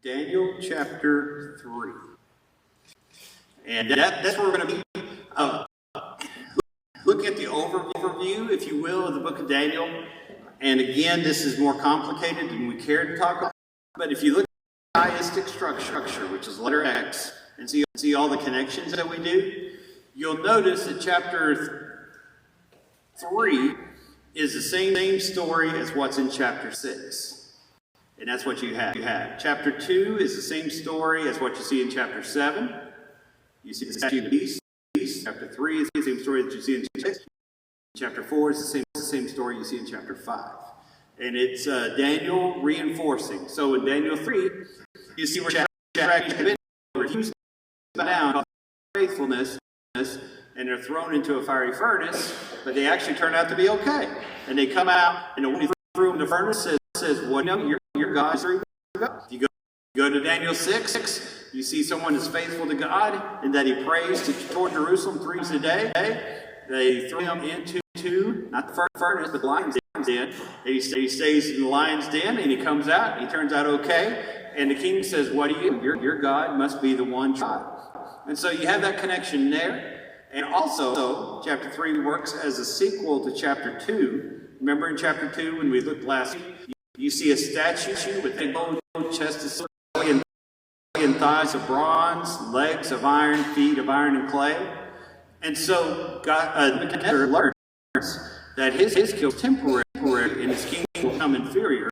Daniel chapter 3. And that's where we're going to be. Look at the overview, if you will, of the book of Daniel. And again, this is more complicated than we care to talk about. But if you look at the theistic structure, which is letter X, and see all the connections that we do, you'll notice that chapter 3 is the same story as what's in chapter 6. And that's what you have. Chapter 2 is the same story as what you see in chapter 7. You see the statue of beast. Chapter 3 is the same story that you see in chapter 6. Chapter 4 is the same story you see in chapter 5. And it's Daniel reinforcing. So in Daniel 3, you see where Shadrach refused to bow down faithfulness, and they're thrown into a fiery furnace, but they actually turn out to be okay. And they come out, and the one who threw them in the furnace says, well, your God is real. You go to Daniel 6, you see someone is faithful to God, and that he prays toward Jerusalem 3 times a day. They throw him into, not the furnace, but the lion's den. He stays in the lion's den, and he comes out, and he turns out okay. And the king says, what do you? Your God must be the one God. And so you have that connection there. And also, chapter 3 works as a sequel to chapter 2. Remember in chapter 2, when we looked last week, you see a statue with a gold chest of silver and thighs of bronze, legs of iron, feet of iron and clay. And so Nebuchadnezzar learns that his skill is temporary and his kingdom will become inferior.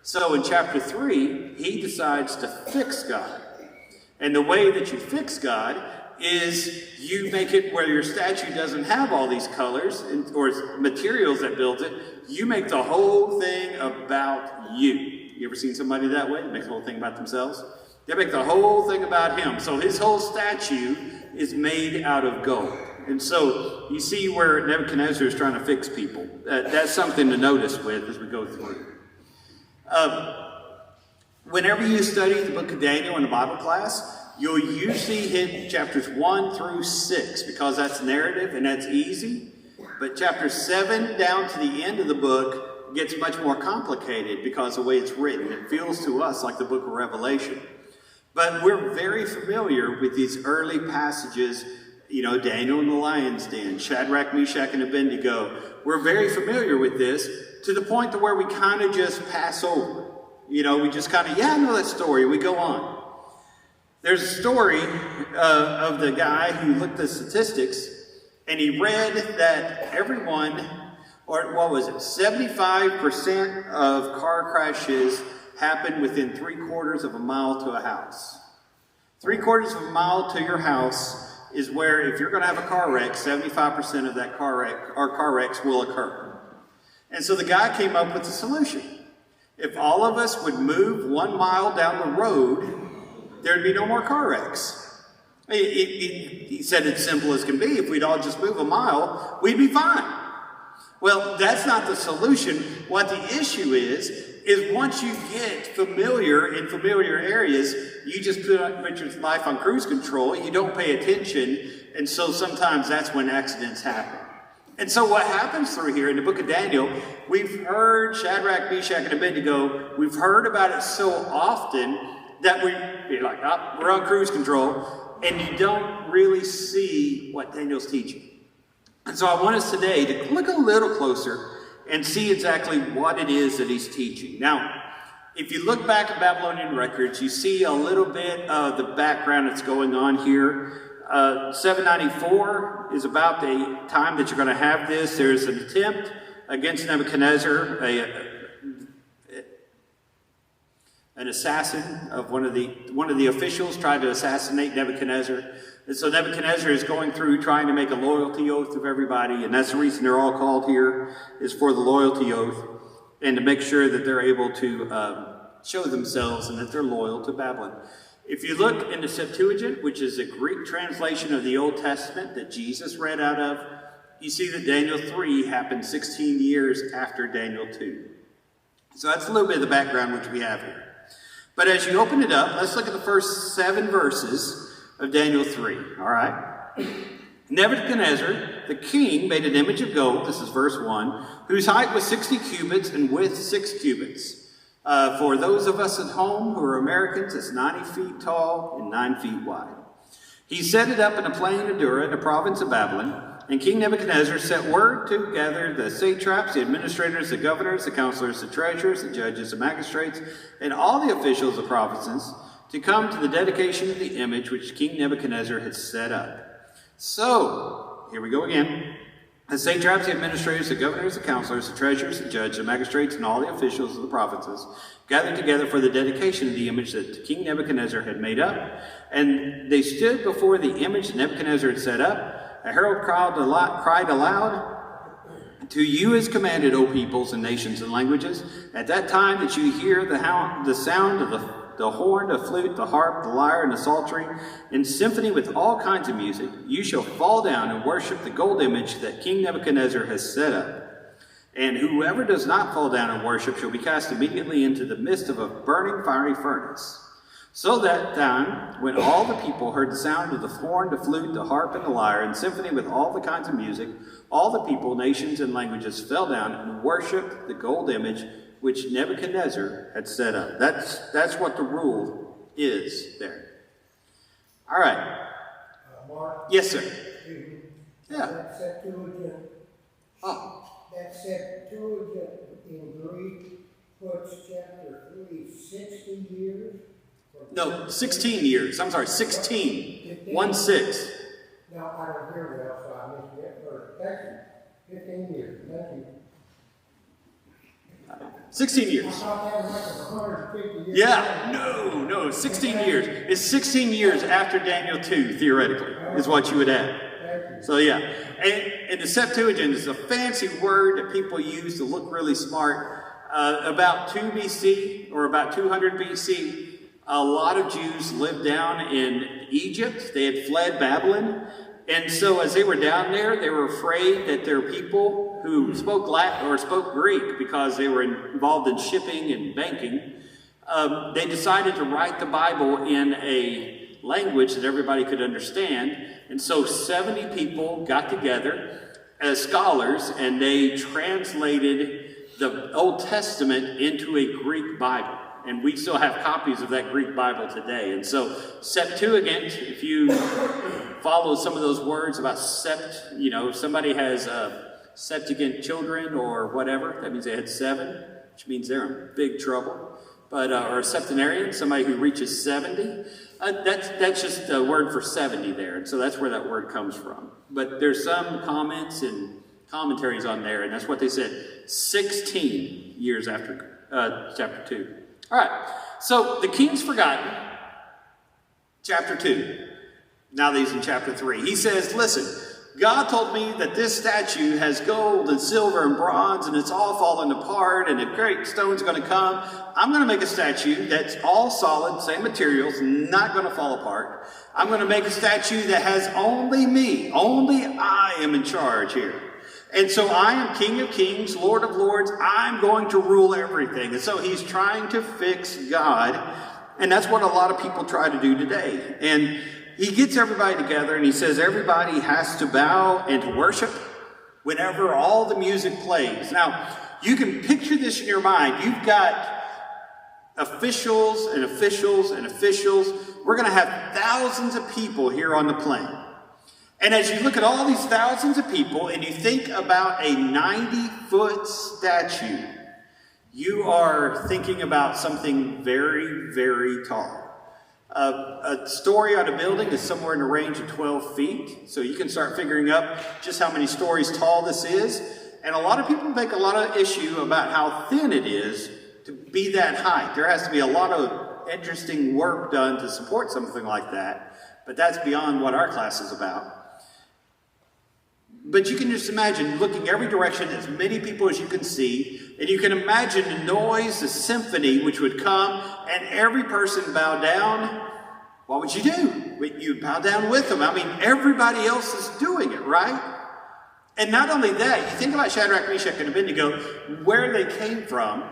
So in chapter 3, he decides to fix God. And the way that you fix God is you make it where your statue doesn't have all these colors or materials that build it. You make the whole thing about you. You ever seen somebody that way? They make the whole thing about themselves? They make the whole thing about him. So his whole statue is made out of gold. And so you see where Nebuchadnezzar is trying to fix people. That's something to notice with as we go through. Whenever you study the book of Daniel in a Bible class, you'll usually hit chapters 1 through 6 because that's narrative and that's easy. But chapter 7 down to the end of the book gets much more complicated because of the way it's written. It feels to us like the book of Revelation. But we're very familiar with these early passages, Daniel in the lion's den, Shadrach, Meshach, and Abednego. We're very familiar with this to the point to where we kind of just pass over. We just kind of, I know that story. We go on. There's a story of the guy who looked at statistics, and he read that 75% of car crashes happen within 3/4 of a mile to a house. 3/4 of a mile to your house is where, if you're going to have a car wreck, 75% of that car wrecks will occur. And so the guy came up with a solution. If all of us would move 1 mile down the road, there'd be no more car wrecks. He said it's simple as can be. If we'd all just move a mile, we'd be fine. Well, that's not the solution. What the issue is once you get familiar in familiar areas, you just put your life on cruise control. You don't pay attention. And so sometimes that's when accidents happen. And so what happens through here in the book of Daniel, we've heard Shadrach, Meshach, and Abednego. We've heard about it so often that we're like, we're on cruise control, and you don't really see what Daniel's teaching. And so I want us today to look a little closer and see exactly what it is that he's teaching. Now, if you look back at Babylonian records, you see a little bit of the background that's going on here. 794 is about the time that you're going to have this. There's an attempt against Nebuchadnezzar, an assassin of one of the officials tried to assassinate Nebuchadnezzar. And so Nebuchadnezzar is going through trying to make a loyalty oath of everybody, and that's the reason they're all called here, is for the loyalty oath, and to make sure that they're able to show themselves and that they're loyal to Babylon. If you look in the Septuagint, which is a Greek translation of the Old Testament that Jesus read out of, you see that Daniel 3 happened 16 years after Daniel 2. So that's a little bit of the background which we have here. But as you open it up, let's look at the first 7 verses of Daniel 3, all right? Nebuchadnezzar, the king, made an image of gold, this is verse 1, whose height was 60 cubits and width 6 cubits. For those of us at home who are Americans, it's 90 feet tall and 9 feet wide. He set it up in the plain of Dura in the province of Babylon, and King Nebuchadnezzar sent word to gather the satraps, the administrators, the governors, the counselors, the treasurers, the judges, the magistrates, and all the officials of provinces to come to the dedication of the image which King Nebuchadnezzar had set up. So, here we go again. The satraps, the administrators, the governors, the counselors, the treasurers, the judges, the magistrates, and all the officials of the provinces gathered together for the dedication of the image that King Nebuchadnezzar had made up. And they stood before the image that Nebuchadnezzar had set up. A herald cried aloud, "To you is commanded, O peoples and nations and languages, at that time that you hear the sound of the horn, the flute, the harp, the lyre, and the psaltery, in symphony with all kinds of music, you shall fall down and worship the gold image that King Nebuchadnezzar has set up. And whoever does not fall down and worship shall be cast immediately into the midst of a burning fiery furnace." So that time, when all the people heard the sound of the horn, the flute, the harp, and the lyre, in symphony with all the kinds of music, all the people, nations, and languages fell down and worshipped the gold image which Nebuchadnezzar had set up. That's what the rule is there. All right. Mark? Yes, sir. Yeah. That Septuagint. Oh. That Septuagint in Greek puts chapter 3, 60 years. No, 16 years. I'm sorry, 16. 1-6. Now, I don't hear well, so I missed that first. Thank you. 15 years. Thank you. 16 years. I thought that was like 150 years. Yeah, no, 16 years. It's 16 years after Daniel 2, theoretically, is what you would add. So yeah, and the Septuagint is a fancy word that people use to look really smart. About 2 BC or about 200 BC, a lot of Jews lived down in Egypt. They had fled Babylon. And so as they were down there, they were afraid that their people who spoke Latin or spoke Greek, because they were involved in shipping and banking, they decided to write the Bible in a language that everybody could understand. And so 70 people got together as scholars, and they translated the Old Testament into a Greek Bible. And we still have copies of that Greek Bible today. And so Septuagint, if you follow some of those words about if somebody has Septuagint children or whatever, that means they had 7, which means they're in big trouble. But or a septenarian, somebody who reaches 70, that's just a word for 70 there. And so that's where that word comes from. But there's some comments and commentaries on there, and that's what they said, 16 years after chapter 2. All right, so the king's forgotten, chapter 2. Now that he's in chapter 3. He says, listen, God told me that this statue has gold and silver and bronze, and it's all falling apart, and a great stone's going to come. I'm going to make a statue that's all solid, same materials, not going to fall apart. I'm going to make a statue that has only me. Only I am in charge here. And so I am King of Kings, Lord of Lords. I'm going to rule everything. And so he's trying to fix God. And that's what a lot of people try to do today. And he gets everybody together and he says everybody has to bow and to worship whenever all the music plays. Now, you can picture this in your mind. You've got officials and officials and officials. We're going to have thousands of people here on the plain. And as you look at all these thousands of people and you think about a 90-foot statue, you are thinking about something very, very tall. A story on a building is somewhere in the range of 12 feet. So you can start figuring up just how many stories tall this is. And a lot of people make a lot of issue about how thin it is to be that height. There has to be a lot of interesting work done to support something like that. But that's beyond what our class is about. But you can just imagine looking every direction, as many people as you can see, and you can imagine the noise, the symphony which would come, and every person bow down. What would you do? You'd bow down with them. I mean, everybody else is doing it, right? And not only that, you think about Shadrach, Meshach, and Abednego, where they came from.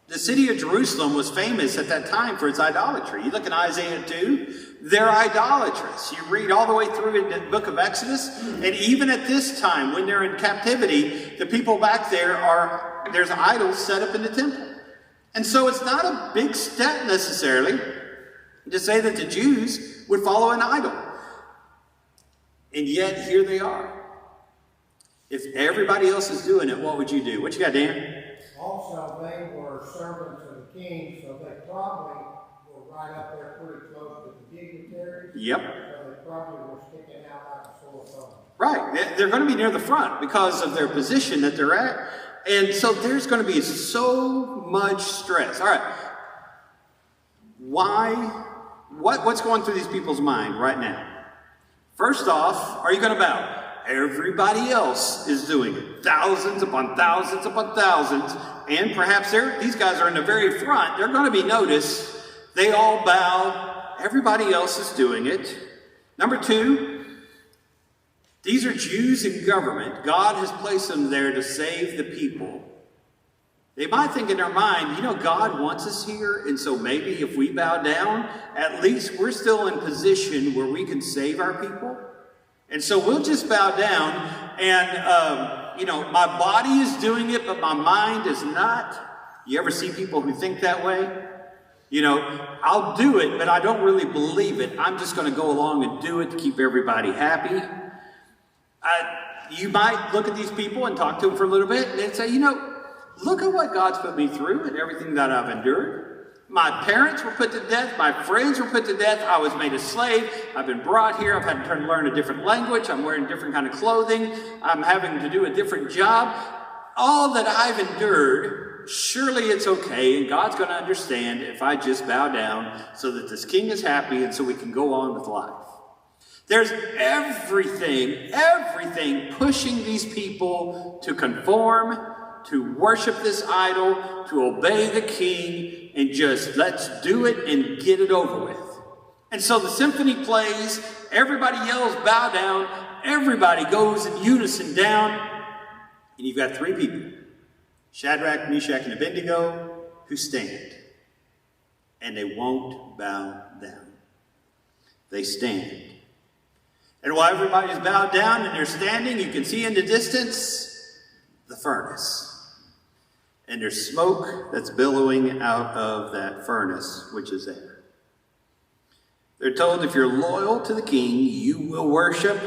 The city of Jerusalem was famous at that time for its idolatry. You look at Isaiah 2, they're idolatrous. You read all the way through in the book of Exodus, and even at this time, when they're in captivity, the people back there there's idols set up in the temple. And so it's not a big step necessarily to say that the Jews would follow an idol. And yet here they are. If everybody else is doing it, what would you do? What you got, Dan? Also, they were servants of the king, so they probably were right up there pretty close to the dignitaries. Yep. So they probably were sticking out like a sore thumb. Right. They're going to be near the front because of their position that they're at. And so there's going to be so much stress. All right. Why? What's going through these people's mind right now? First off, are you going to bow? Everybody else is doing it. Thousands upon thousands upon thousands. And perhaps these guys are in the very front. They're going to be noticed. They all bow. Everybody else is doing it. Number two, these are Jews in government. God has placed them there to save the people. They might think in their mind, God wants us here, and so maybe if we bow down, at least we're still in position where we can save our people. And so we'll just bow down, and, my body is doing it, but my mind is not. You ever see people who think that way? I'll do it, but I don't really believe it. I'm just going to go along and do it to keep everybody happy. You might look at these people and talk to them for a little bit and say, look at what God's put me through and everything that I've endured. My parents were put to death. My friends were put to death. I was made a slave. I've been brought here. I've had to learn a different language. I'm wearing different kind of clothing. I'm having to do a different job. All that I've endured, surely it's okay. And God's going to understand if I just bow down so that this king is happy and so we can go on with life. There's everything pushing these people to conform, to worship this idol, to obey the king, and just let's do it and get it over with. And so the symphony plays, everybody yells, bow down, everybody goes in unison down, and you've got three people, Shadrach, Meshach, and Abednego, who stand, and they won't bow down. They stand. And while everybody's bowed down and they're standing, you can see in the distance the furnace. And there's smoke that's billowing out of that furnace, which is there. They're told if you're loyal to the king, you will worship,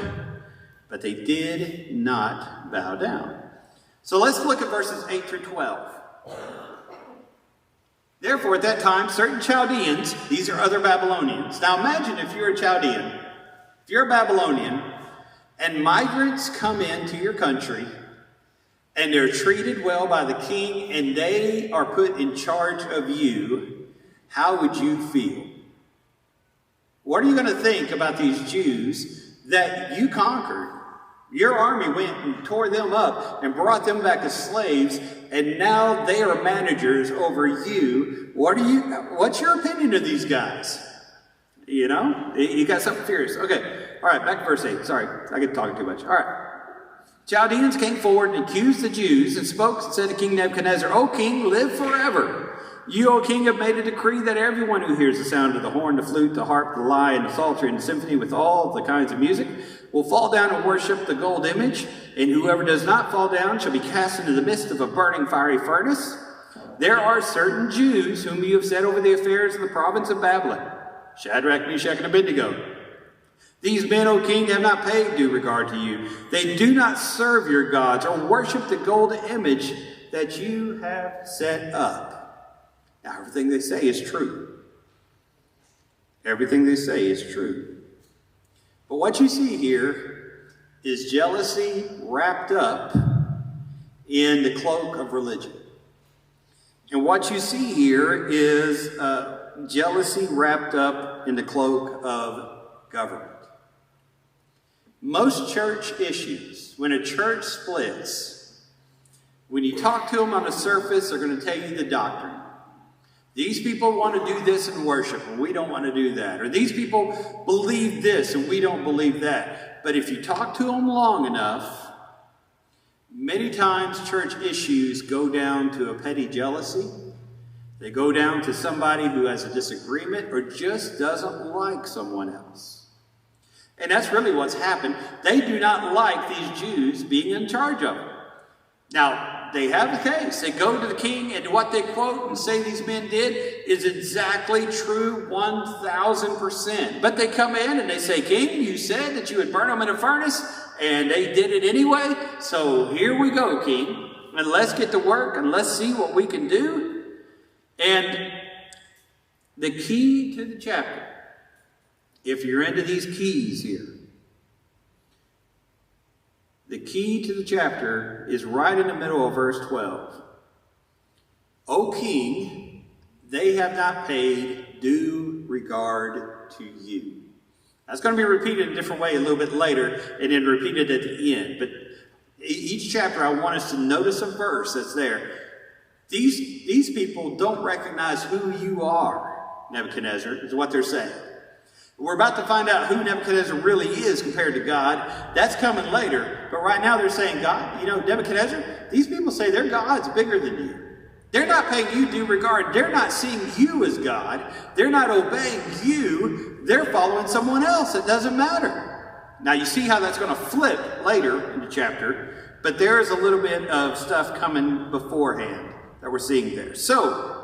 but they did not bow down. So let's look at verses 8 through 12. Therefore, at that time, certain Chaldeans, these are other Babylonians. Now imagine if you're a Chaldean, if you're a Babylonian, and migrants come into your country, and they're treated well by the king, and they are put in charge of you, how would you feel? What are you going to think about these Jews that you conquered? Your army went and tore them up and brought them back as slaves, and now they are managers over you. What's your opinion of these guys? You got something fierce. Okay, all right, back to verse 8. Sorry, I get talking too much. All right. Chaldeans came forward and accused the Jews and spoke and said to King Nebuchadnezzar, O king, live forever. You, O king, have made a decree that everyone who hears the sound of the horn, the flute, the harp, the lyre, and the psaltery, and the symphony with all the kinds of music will fall down and worship the gold image, and whoever does not fall down shall be cast into the midst of a burning fiery furnace. There are certain Jews whom you have set over the affairs of the province of Babylon, Shadrach, Meshach, and Abednego. These men, O king, have not paid due regard to you. They do not serve your gods or worship the gold image that you have set up. Now, everything they say is true. Everything they say is true. But what you see here is jealousy wrapped up in the cloak of religion. And what you see here is jealousy wrapped up in the cloak of government. Most church issues, when a church splits, when you talk to them on the surface, they're going to tell you the doctrine. These people want to do this in worship, and we don't want to do that. Or these people believe this, and we don't believe that. But if you talk to them long enough, many times church issues go down to a petty jealousy. They go down to somebody who has a disagreement or just doesn't like someone else. And that's really what's happened. They do not like these Jews being in charge of them. Now, they have a case. They go to the king, and what they quote and say these men did is exactly true 1,000%. But they come in and they say, King, you said that you would burn them in a furnace, and they did it anyway. So here we go, King. And let's get to work, and let's see what we can do. And the key to the chapter, if you're into these keys here, the key to the chapter is right in the middle of verse 12. O king, they have not paid due regard to you. That's going to be repeated in a different way a little bit later, and then repeated at the end. But each chapter, I want us to notice a verse that's there. These people don't recognize who you are, Nebuchadnezzar, is what they're saying. We're about to find out who Nebuchadnezzar really is compared to God. That's coming later. But right now they're saying, God, you know, Nebuchadnezzar, these people say their God's bigger than you. They're not paying you due regard. They're not seeing you as God. They're not obeying you. They're following someone else. It doesn't matter. Now you see how that's going to flip later in the chapter. But there is a little bit of stuff coming beforehand that we're seeing there. So,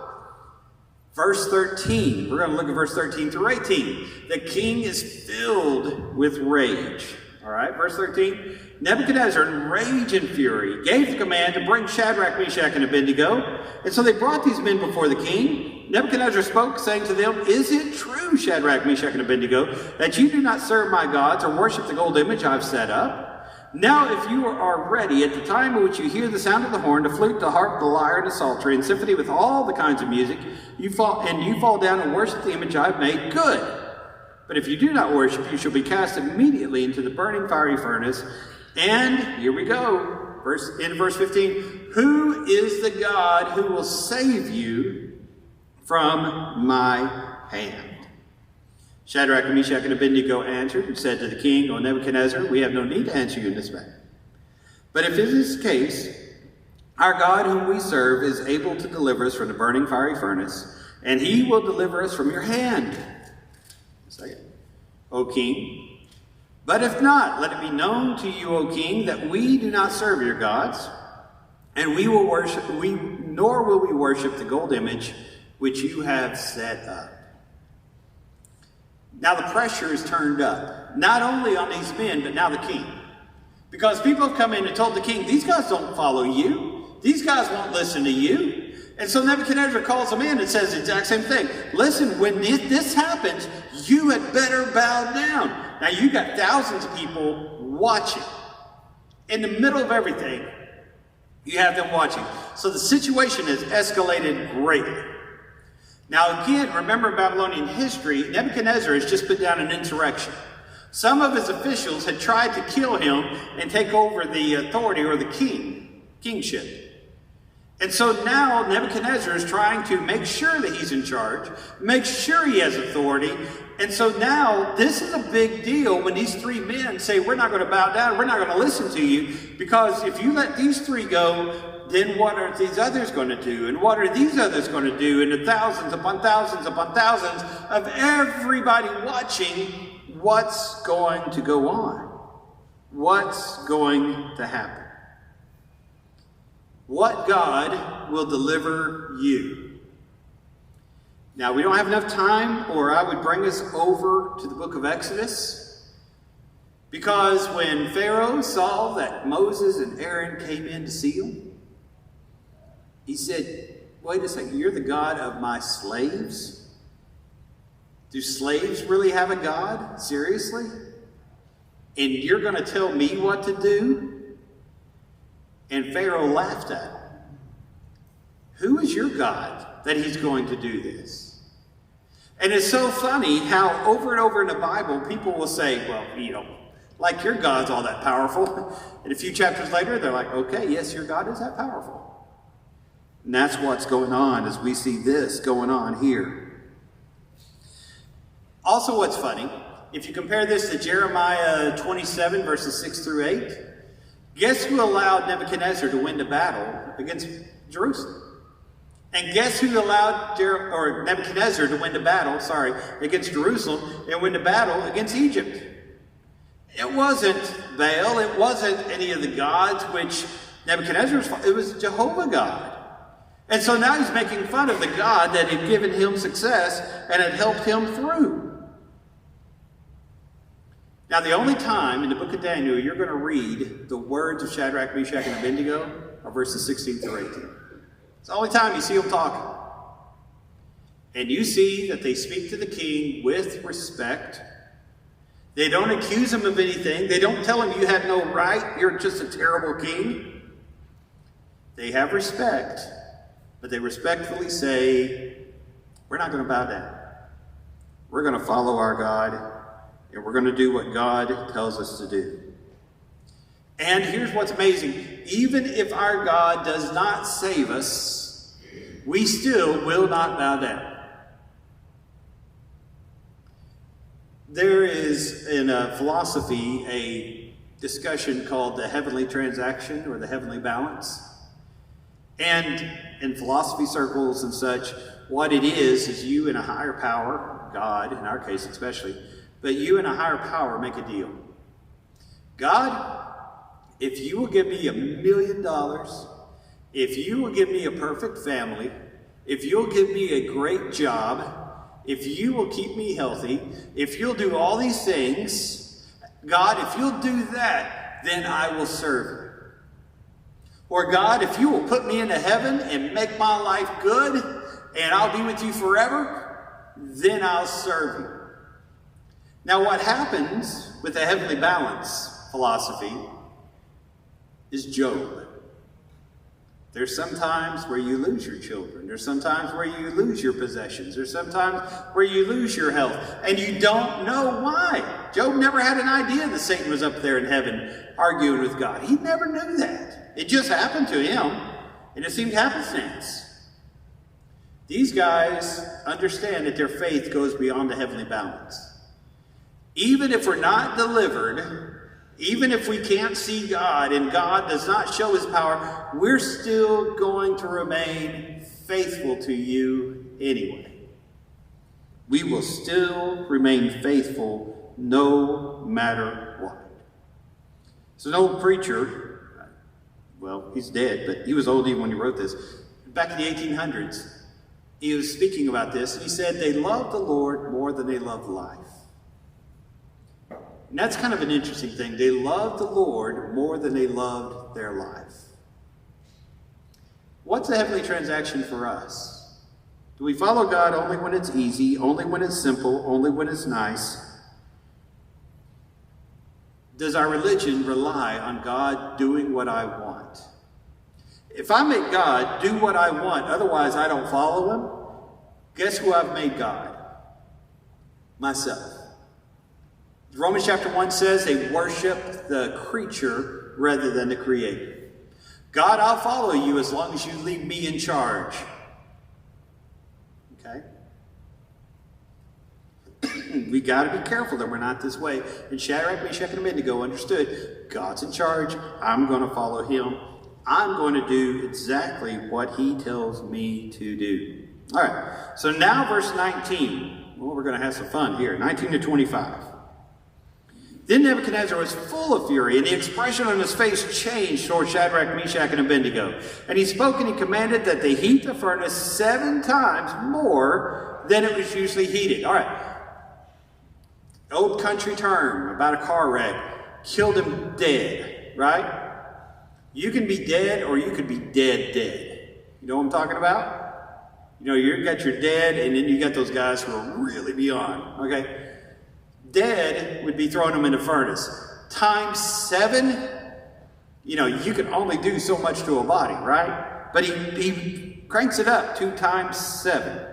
verse 13, we're going to look at verse 13 through 18. The king is filled with rage. All right, verse 13. Nebuchadnezzar, in rage and fury, gave the command to bring Shadrach, Meshach, and Abednego. And so they brought these men before the king. Nebuchadnezzar spoke, saying to them, Is it true, Shadrach, Meshach, and Abednego, that you do not serve my gods or worship the gold image I have set up? Now, if you are ready at the time in which you hear the sound of the horn, the flute, the harp, the lyre, and the psaltery, and symphony with all the kinds of music, you fall down and worship the image I have made, good. But if you do not worship, you shall be cast immediately into the burning fiery furnace. And here we go, in verse 15. Who is the God who will save you from my hand? Shadrach, Meshach, and Abednego answered and said to the king, O Nebuchadnezzar, we have no need to answer you in this matter. But if it is the case, our God whom we serve is able to deliver us from the burning fiery furnace, and he will deliver us from your hand. O king. But if not, let it be known to you, O king, that we do not serve your gods, and nor will we worship the gold image which you have set up. Now the pressure is turned up, not only on these men, but now the king. Because people have come in and told the king, these guys don't follow you. These guys won't listen to you. And so Nebuchadnezzar calls them in and says the exact same thing. Listen, when this happens, you had better bow down. Now you got thousands of people watching. In the middle of everything, you have them watching. So the situation has escalated greatly. Now again, remember Babylonian history, Nebuchadnezzar has just put down an insurrection. Some of his officials had tried to kill him and take over the authority or the kingship. And so now Nebuchadnezzar is trying to make sure that he's in charge, make sure he has authority. And so now this is a big deal when these three men say, we're not going to bow down, we're not going to listen to you, because if you let these three go, then what are these others going to do? And what are these others going to do? And the thousands upon thousands upon thousands of everybody watching, what's going to go on? What's going to happen? What God will deliver you? Now, we don't have enough time, or I would bring us over to the book of Exodus. Because when Pharaoh saw that Moses and Aaron came in to see him, he said, wait a second, you're the God of my slaves? Do slaves really have a God? Seriously? And you're going to tell me what to do? And Pharaoh laughed at him. Who is your God that he's going to do this? And it's so funny how over and over in the Bible, people will say, well, you know, like your God's all that powerful. And a few chapters later, they're like, okay, yes, your God is that powerful. And that's what's going on as we see this going on here. Also, what's funny, if you compare this to Jeremiah 27, verses 6 through 8, guess who allowed Nebuchadnezzar to win the battle against Jerusalem? And guess who allowed Nebuchadnezzar to win the battle, against Jerusalem and win the battle against Egypt? It wasn't Baal, it wasn't any of the gods which Nebuchadnezzar, it was Jehovah God. And so now he's making fun of the God that had given him success and had helped him through. Now, the only time in the book of Daniel you're going to read the words of Shadrach, Meshach, and Abednego are verses 16 through 18. It's the only time you see them talking. And you see that they speak to the king with respect. They don't accuse him of anything. They don't tell him you have no right. You're just a terrible king. They have respect, but they respectfully say, we're not going to bow down. We're going to follow our God, and we're going to do what God tells us to do. And here's what's amazing. Even if our God does not save us, we still will not bow down. There is in philosophy a discussion called the heavenly transaction or the heavenly balance. And in philosophy circles and such, what it is you and a higher power, God in our case especially, but you and a higher power make a deal. God, if you will give me $1 million, if you will give me a perfect family, if you'll give me a great job, if you will keep me healthy, if you'll do all these things, God, if you'll do that, then I will serve you. Or God, if you will put me into heaven and make my life good, and I'll be with you forever, then I'll serve you. Now what happens with the heavenly balance philosophy is Job. There's some times where you lose your children. There's some times where you lose your possessions. There's some times where you lose your health. And you don't know why. Job never had an idea that Satan was up there in heaven arguing with God. He never knew that. It just happened to him. And it seemed happenstance. These guys understand that their faith goes beyond the heavenly balance. Even if we're not delivered, even if we can't see God and God does not show his power, we're still going to remain faithful to you anyway. We will still remain faithful no matter what. So an old preacher, well, he's dead, but he was old even when he wrote this. Back in the 1800s, he was speaking about this. He said they loved the Lord more than they loved life. And that's kind of an interesting thing. They loved the Lord more than they loved their life. What's a heavenly transaction for us? Do we follow God only when it's easy, only when it's simple, only when it's nice? Does our religion rely on God doing what I want? If I make God do what I want, otherwise I don't follow him, guess who I've made God? Myself. Romans chapter 1 says they worship the creature rather than the creator. God, I'll follow you as long as you leave me in charge. Okay? We got to be careful that we're not this way. And Shadrach, Meshach, and Abednego understood, God's in charge. I'm going to follow him. I'm going to do exactly what he tells me to do. All right. So now verse 19. Well, we're going to have some fun here. 19 to 25. Then Nebuchadnezzar was full of fury, and the expression on his face changed toward Shadrach, Meshach, and Abednego. And he spoke and he commanded that they heat the furnace 7 times more than it was usually heated. All right. Old country term about a car wreck. Killed him dead, right? You can be dead or you could be dead. You know what I'm talking about? You know, you got your dead and then you got those guys who are really beyond, okay? Dead would be throwing them in a furnace. Times 7, you know, you can only do so much to a body, right? But he cranks it up 2 times 7.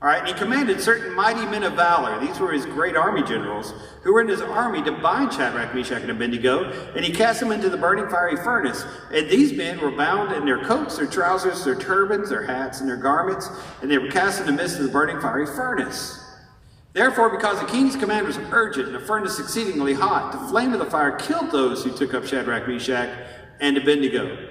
All right, and he commanded certain mighty men of valor. These were his great army generals who were in his army to bind Shadrach, Meshach, and Abednego, and he cast them into the burning fiery furnace. And these men were bound in their coats, their trousers, their turbans, their hats, and their garments, and they were cast in the midst of the burning fiery furnace. Therefore, because the king's command was urgent and the furnace exceedingly hot, the flame of the fire killed those who took up Shadrach, Meshach, and Abednego.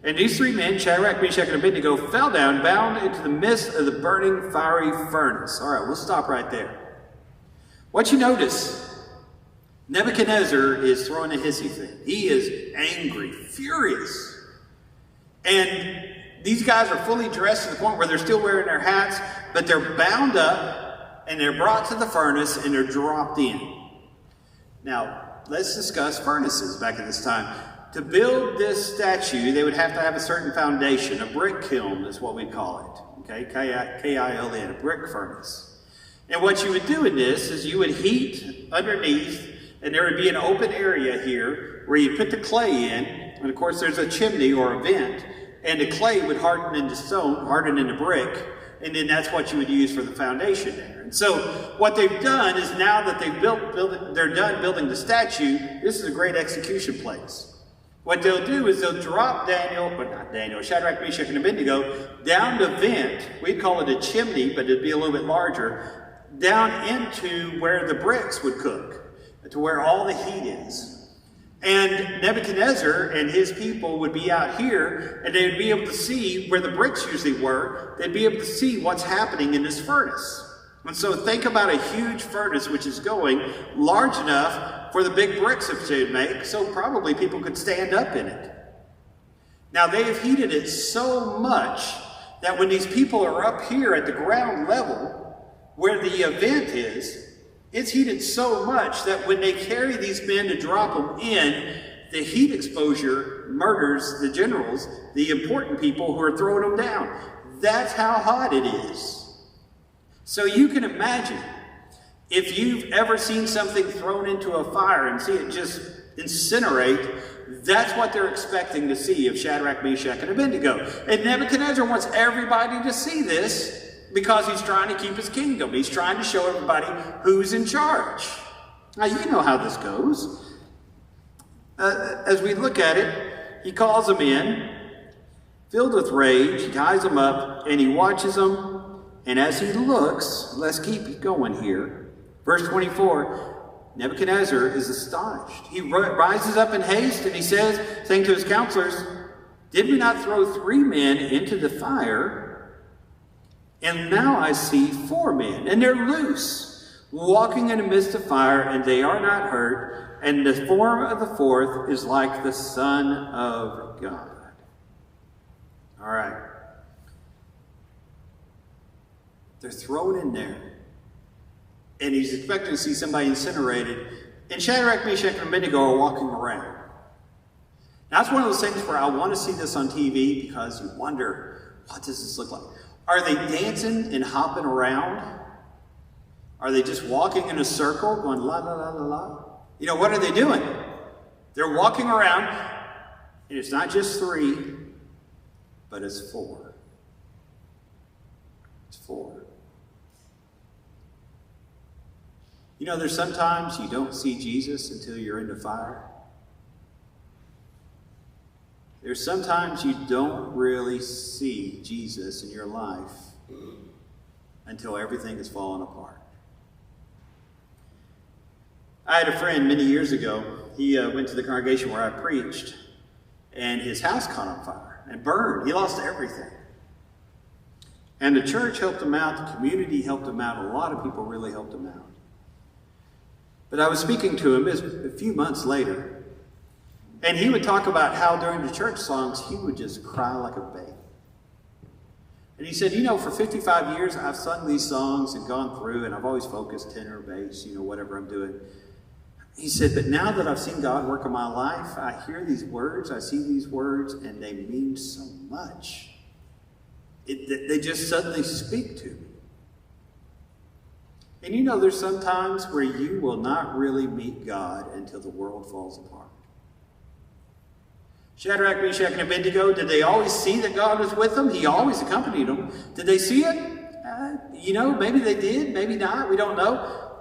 And these 3 men, Shadrach, Meshach, and Abednego, fell down, bound into the midst of the burning fiery furnace. All right, we'll stop right there. What you notice, Nebuchadnezzar is throwing a hissy fit. He is angry, furious. And these guys are fully dressed to the point where they're still wearing their hats, but they're bound up and they're brought to the furnace and they're dropped in. Now, let's discuss furnaces back at this time. To build this statue, they would have to have a certain foundation. A brick kiln is what we call it. Okay, K-I-L-N, a brick furnace. And what you would do in this is you would heat underneath, and there would be an open area here where you put the clay in, and of course there's a chimney or a vent, and the clay would harden into stone, harden into brick, and then that's what you would use for the foundation there. And so what they've done is now that they're done building the statue, this is a great execution place. What they'll do is they'll drop Shadrach, Meshach, and Abednego down the vent. We'd call it a chimney, but it'd be a little bit larger, down into where the bricks would cook, to where all the heat is. And Nebuchadnezzar and his people would be out here, and they would be able to see where the bricks usually were. They'd be able to see what's happening in this furnace. And so think about a huge furnace which is going large enough for the big bricks that they would make, so probably people could stand up in it. Now they have heated it so much that when these people are up here at the ground level, where the vent is, it's heated so much that when they carry these men to drop them in, the heat exposure murders the generals, the important people who are throwing them down. That's how hot it is. So you can imagine, if you've ever seen something thrown into a fire and see it just incinerate, that's what they're expecting to see of Shadrach, Meshach, and Abednego. And Nebuchadnezzar wants everybody to see this because he's trying to keep his kingdom. He's trying to show everybody who's in charge. Now, you know how this goes. As we look at it, he calls them in, filled with rage, he ties them up, and he watches them. And as he looks, let's keep going here. Verse 24, Nebuchadnezzar is astonished. He rises up in haste and he says, saying to his counselors, "Did we not throw 3 men into the fire? And now I see 4 men, and they're loose, walking in the midst of fire, and they are not hurt. And the form of the 4th is like the Son of God." All right. They're thrown in there. And he's expecting to see somebody incinerated. And Shadrach, Meshach, and Abednego are walking around. Now, that's one of those things where I want to see this on TV because you wonder, what does this look like? Are they dancing and hopping around? Are they just walking in a circle going la, la, la, la, la? You know, what are they doing? They're walking around, and it's not just 3, but it's 4. It's 4. You know, there's sometimes you don't see Jesus until you're in the fire. There's sometimes you don't really see Jesus in your life until everything is falling apart. I had a friend many years ago. He went to the congregation where I preached, and his house caught on fire and burned. He lost everything. And the church helped him out. The community helped him out. A lot of people really helped him out. But I was speaking to him a few months later, and he would talk about how during the church songs, he would just cry like a baby. And he said, you know, for 55 years, I've sung these songs and gone through, and I've always focused tenor, bass, you know, whatever I'm doing. He said, but now that I've seen God work in my life, I hear these words, I see these words, and they mean so much. They just suddenly speak to me. And you know, there's some times where you will not really meet God until the world falls apart. Shadrach, Meshach, and Abednego, did they always see that God was with them? He always accompanied them. Did they see it? You know, maybe they did, maybe not, we don't know.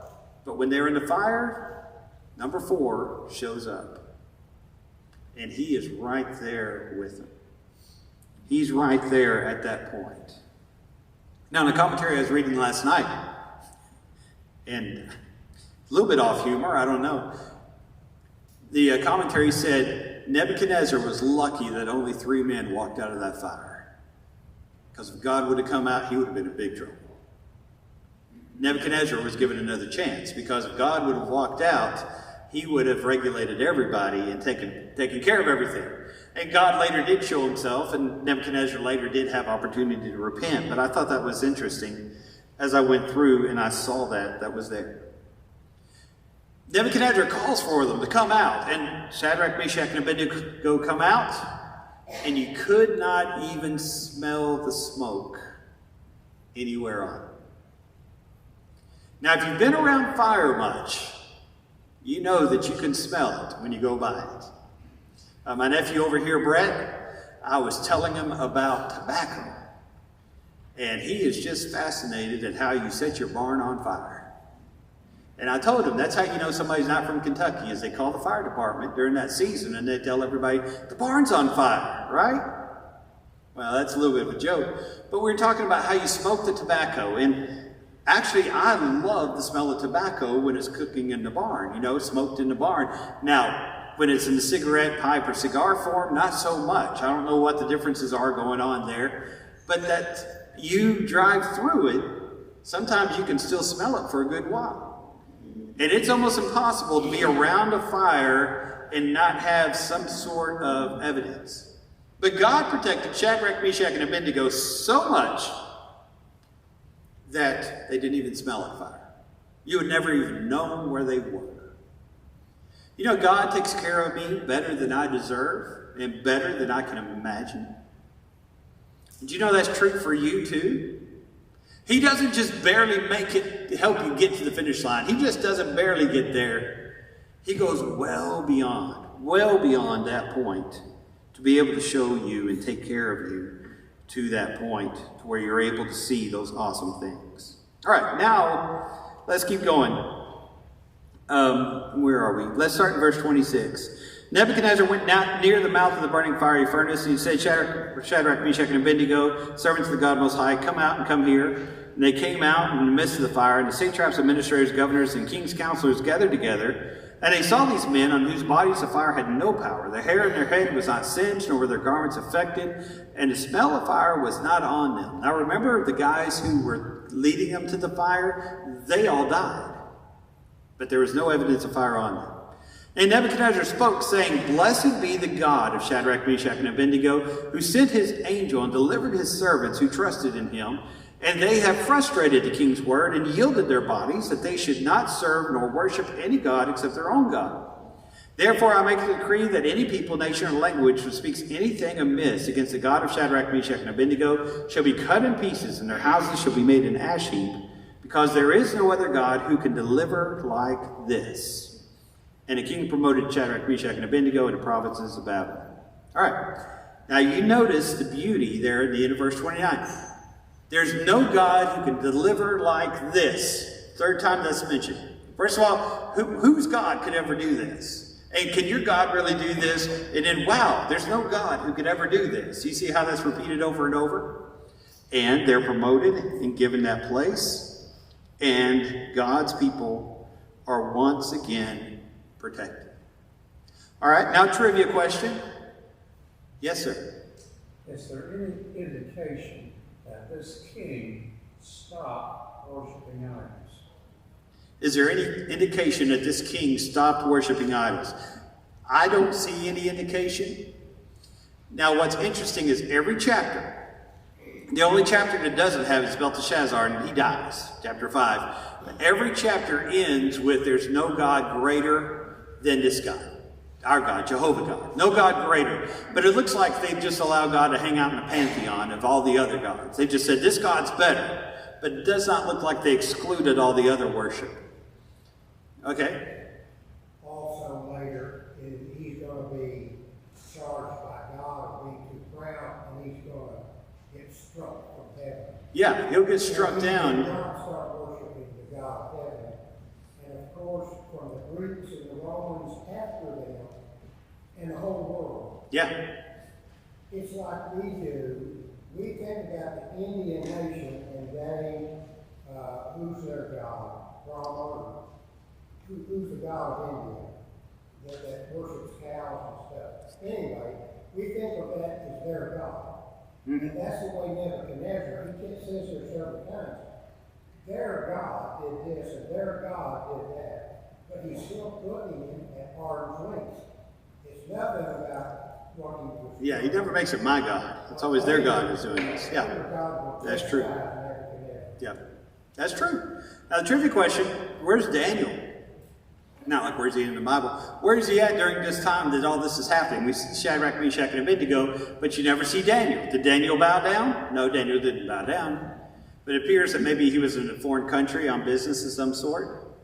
But when they're in the fire, number 4 shows up. And he is right there with them. He's right there at that point. Now, in the commentary I was reading last night, and a little bit off humor, I don't know. The commentary said Nebuchadnezzar was lucky that only 3 men walked out of that fire. Because if God would have come out, he would have been in big trouble. Nebuchadnezzar was given another chance, because if God would have walked out, he would have regulated everybody and taken care of everything. And God later did show himself, and Nebuchadnezzar later did have opportunity to repent. But I thought that was interesting as I went through and I saw that was there. Nebuchadnezzar calls for them to come out, and Shadrach, Meshach, and Abednego come out, and you could not even smell the smoke anywhere on it. Now, if you've been around fire much, you know that you can smell it when you go by it. My nephew over here, Brett, I was telling him about tobacco. And he is just fascinated at how you set your barn on fire. And I told him that's how you know somebody's not from Kentucky, is they call the fire department during that season and they tell everybody, the barn's on fire, right? Well, that's a little bit of a joke. But we were talking about how you smoke the tobacco. And actually, I love the smell of tobacco when it's cooking in the barn, smoked in the barn. Now, when it's in the cigarette pipe or cigar form, not so much. I don't know what the differences are going on there. But that you drive through it, sometimes you can still smell it for a good while. And it's almost impossible to be around a fire and not have some sort of evidence. But God protected Shadrach, Meshach, and Abednego so much that they didn't even smell like fire. You would never even know where they were. God takes care of me better than I deserve and better than I can imagine. Did you know that's true for you too? He doesn't just barely make it to help you get to the finish line. He just doesn't barely get there. He goes well beyond that point to be able to show you and take care of you to that point to where you're able to see those awesome things. All right, now let's keep going. Where are we? Let's start in verse 26. Nebuchadnezzar went down near the mouth of the burning fiery furnace, and he said, Shadrach, Meshach, and Abednego, servants of the God Most High, come out and come here. And they came out in the midst of the fire, and the satraps, administrators, governors, and king's counselors gathered together. And they saw these men on whose bodies the fire had no power. Their hair in their head was not singed, nor were their garments affected, and the smell of fire was not on them. Now remember, the guys who were leading them to the fire, they all died. But there was no evidence of fire on them. And Nebuchadnezzar spoke, saying, Blessed be the God of Shadrach, Meshach, and Abednego, who sent his angel and delivered his servants who trusted in him. And they have frustrated the king's word and yielded their bodies, that they should not serve nor worship any god except their own God. Therefore I make a decree that any people, nation, or language who speaks anything amiss against the God of Shadrach, Meshach, and Abednego shall be cut in pieces, and their houses shall be made an ash heap, because there is no other God who can deliver like this. And the king promoted Shadrach, Meshach, and Abednego into provinces of Babylon. All right. Now you notice the beauty there at the end of verse 29. There's no God who can deliver like this. Third time that's mentioned. First of all, whose God could ever do this? And can your God really do this? And then, wow, there's no God who could ever do this. You see how that's repeated over and over? And they're promoted and given that place. And God's people are once again protected. All right, now trivia question. Yes, sir. Is there any indication that this king stopped worshiping idols? Is there any indication that this king stopped worshiping idols? I don't see any indication. Now, what's interesting is every chapter, the only chapter that doesn't have is Belteshazzar, and he dies, chapter 5. Every chapter ends with there's no God greater than this God. Our God, Jehovah God. No God greater. But it looks like they've just allowed God to hang out in the pantheon of all the other gods. They just said, this God's better. But it does not look like they excluded all the other worship. Okay. Also later, he's going to be charged by God of being too proud, and he's going to get struck from heaven. Yeah, he'll get struck down. He will not start worshiping the God of heaven. And of course, from the Greeks and the Romans after them, and the whole world. Yeah. It's like we do. We think about the Indian nation and they, who's their God? Brahma. Who's the God of India? That worships cows and stuff. Anyway, we think of that as their God. Mm-hmm. And that's the way Nebuchadnezzar, he says there several times, their God did this and their God did that. But he's still putting him at arm's length. It's nothing about what he was. Yeah, he never makes it my God. It's always their God who's doing this. Yeah, that's true. Yeah, that's true. Now the trivia question, where's Daniel? Not like where's he in the Bible. Where is he at during this time that all this is happening? We see Shadrach, Meshach, and Abednego, but you never see Daniel. Did Daniel bow down? No, Daniel didn't bow down. But it appears that maybe he was in a foreign country on business of some sort.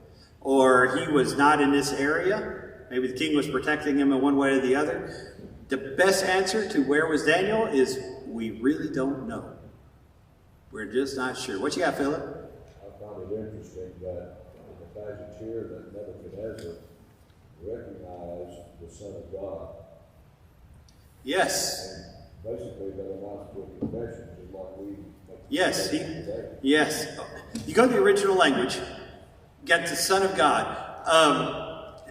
Or he was not in this area. Maybe the king was protecting him in one way or the other. The best answer to where was Daniel is we really don't know. We're just not sure. What you got, Philip? I found it interesting that in the passage here that Nebuchadnezzar recognized the Son of God. Yes. And basically that amounts to a confession, just like we make Yes. today. Yes. You go to the original language, get the Son of God.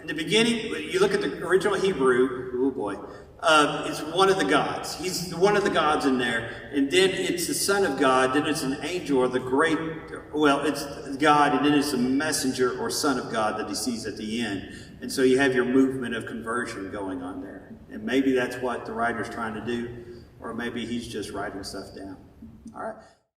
In the beginning, you look at the original Hebrew, oh boy, it's one of the gods. He's one of the gods in there. And then it's the Son of God, then it's an angel or the great, well, it's God, and then it's a messenger or Son of God that he sees at the end. And so you have your movement of conversion going on there. And maybe that's what the writer's trying to do, or maybe he's just writing stuff down. All right.